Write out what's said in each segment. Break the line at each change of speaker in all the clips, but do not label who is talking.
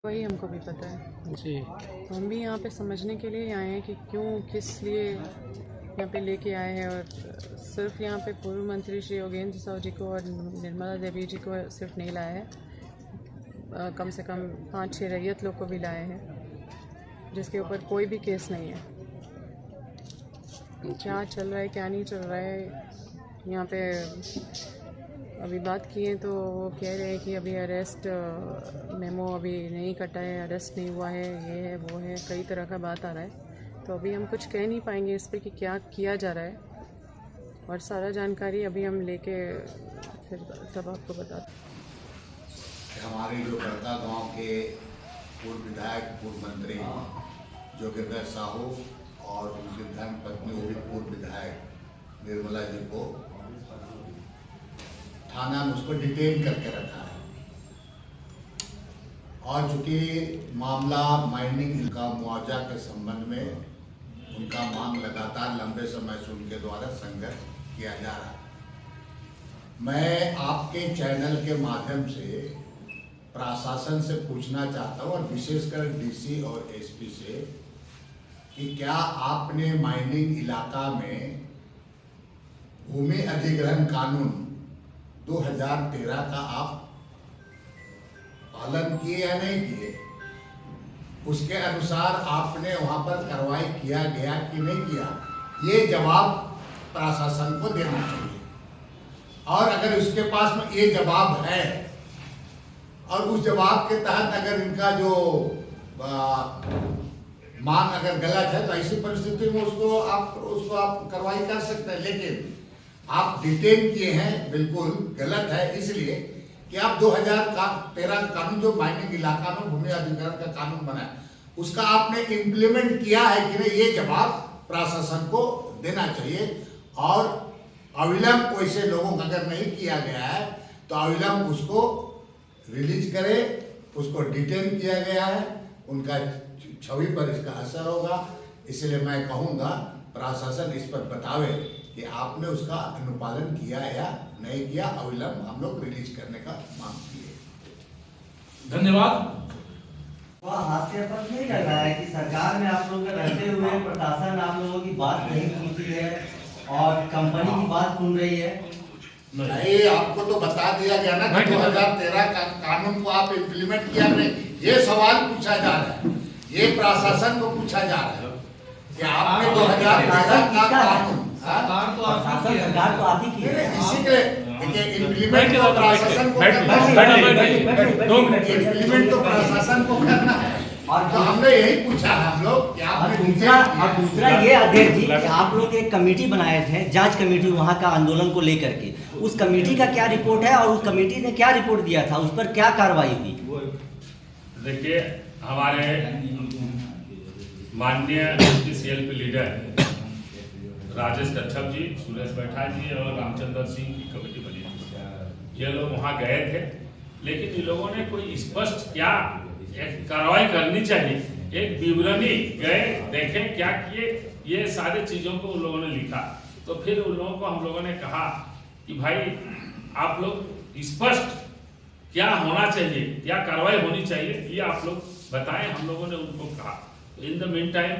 वही हमको भी पता है
जी।
तो हम भी यहाँ पे समझने के लिए आए हैं कि क्यों किस लिए यहाँ पे लेके आए हैं। और सिर्फ यहाँ पे पूर्व मंत्री श्री योगेंद्र साहू जी को और निर्मला देवी जी को सिर्फ नहीं लाया है, कम से कम 5-6 रैयत लोग को भी लाए हैं जिसके ऊपर कोई भी केस नहीं है। क्या चल रहा है क्या नहीं चल रहा है यहाँ पे अभी बात किए तो वो कह रहे हैं कि अभी अरेस्ट मेमो अभी नहीं कटा है, अरेस्ट नहीं हुआ है, ये है वो है, कई तरह का बात आ रहा है। तो अभी हम कुछ कह नहीं पाएंगे इस पर कि क्या किया जा रहा है और सारा जानकारी अभी हम लेके फिर तब आपको बताते हैं।
हमारे जो बड़का गांव के पूर्व विधायक पूर्व मंत्री जोगेंद्र साहू और उनकी धर्म पत्नी वो भी पूर्व विधायक निर्मला जी को थाना में उसको डिटेन करके रखा है। और चूंकि मामला माइनिंग का मुआवजा के संबंध में उनका मांग लगातार लंबे समय से उनके द्वारा संघर्ष किया जा रहा है। मैं आपके चैनल के माध्यम से प्रशासन से पूछना चाहता हूँ और विशेषकर डीसी और एसपी से कि क्या आपने माइनिंग इलाका में भूमि अधिग्रहण कानून 2013 का आप पालन किए या नहीं किए, उसके अनुसार आपने वहां पर कार्रवाई किया गया कि नहीं किया, ये जवाब प्रशासन को देना चाहिए। और अगर उसके पास में ये जवाब है और उस जवाब के तहत अगर इनका जो मांग अगर गलत है तो ऐसी परिस्थिति में उसको आप कार्रवाई कर सकते हैं। लेकिन आप डिटेन किए हैं, बिल्कुल गलत है, इसलिए कि आप 2013 का कानून जो माइनिंग इलाका में भूमि अधिग्रहण का कानून बना है उसका आपने इम्प्लीमेंट किया है कि नहीं, ये जवाब प्रशासन को देना चाहिए। और अविलंब वैसे लोगों का अगर नहीं किया गया है तो अविलंब उसको रिलीज करे, उसको डिटेन किया गया है, उनका छवि पर इसका असर होगा। इसलिए मैं कहूँगा प्रशासन इस पर बतावे कि आपने उसका अनुपालन किया या नहीं किया, अविलंब हम लोग रिलीज करने का मांग किए।
धन्यवाद।
वह हास्यास्पद नहीं लग रहा है कि सरकार में आप लोग रहते हुए प्रशासन आप लोगों की बात नहीं सुनती है और कंपनी की बात सुन रही है?
नहीं, आपको तो बता दिया गया ना कि 2013 का कानून को आप इम्प्लीमेंट किया नहीं, ये सवाल पूछा जा रहा है, ये प्रशासन को पूछा जा रहा है कि आपने 2013 का कानून
सरकार तो आती की है,
इसी के देखिए इम्प्लीमेंट तो प्रशासन को इम्प्लीमेंट तो प्रशासन को करना है। और तो हमने यही पूछा हम लोग कि आपने
दूसरा ये अध्यक्ष जी कि आप लोग एक कमेटी बनाए थे, जांच कमेटी वहाँ का आंदोलन को लेकर के, उस कमेटी का क्या रिपोर्ट है और उस कमेटी ने क्या रिपोर्ट दिया था, उस पर क्या कार्रवाई हुई?
देखिए, हमारे माननीय CLP लीडर राजेश कच्छप जी, सुरेश बैठा जी और रामचंद्र सिंह की कमेटी बनी थी। ये लोग वहाँ गए थे, लेकिन इन लोगों ने कोई स्पष्ट क्या एक कार्रवाई करनी चाहिए, एक विवरणी गए देखे क्या किए, ये सारे चीजों को उन लोगों ने लिखा। तो फिर उन लोगों को हम लोगों ने कहा कि भाई आप लोग स्पष्ट क्या होना चाहिए, क्या कार्रवाई होनी चाहिए, ये आप लोग बताएं। हम लोगों ने उनको कहा। इन द मीन टाइम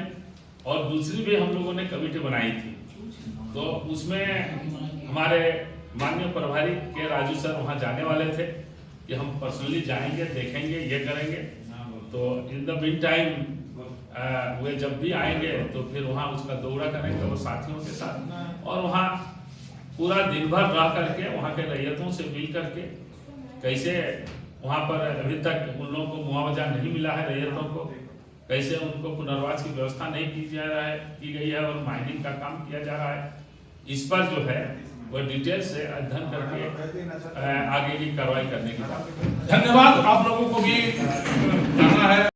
और दूसरी भी हम लोगों ने कमेटी बनाई थी, तो उसमें हमारे माननीय प्रभारी के राजू सर वहाँ जाने वाले थे कि हम पर्सनली जाएंगे, देखेंगे, ये करेंगे। तो इन द मीन टाइम वे जब भी आएंगे तो फिर वहाँ उसका दौरा करेंगे और साथियों के साथ, और वहाँ पूरा दिन भर रह करके वहाँ के रैयतों से मिल करके कैसे वहाँ पर अभी तक उन लोगों को मुआवजा नहीं मिला है, रैयतों को कैसे उनको पुनर्वास की व्यवस्था नहीं की गई है और माइनिंग का काम किया जा रहा है, इस पर जो है वो डिटेल से अध्ययन करके आगे की कार्रवाई करने की बात।
धन्यवाद। आप लोगों को भी जाना है।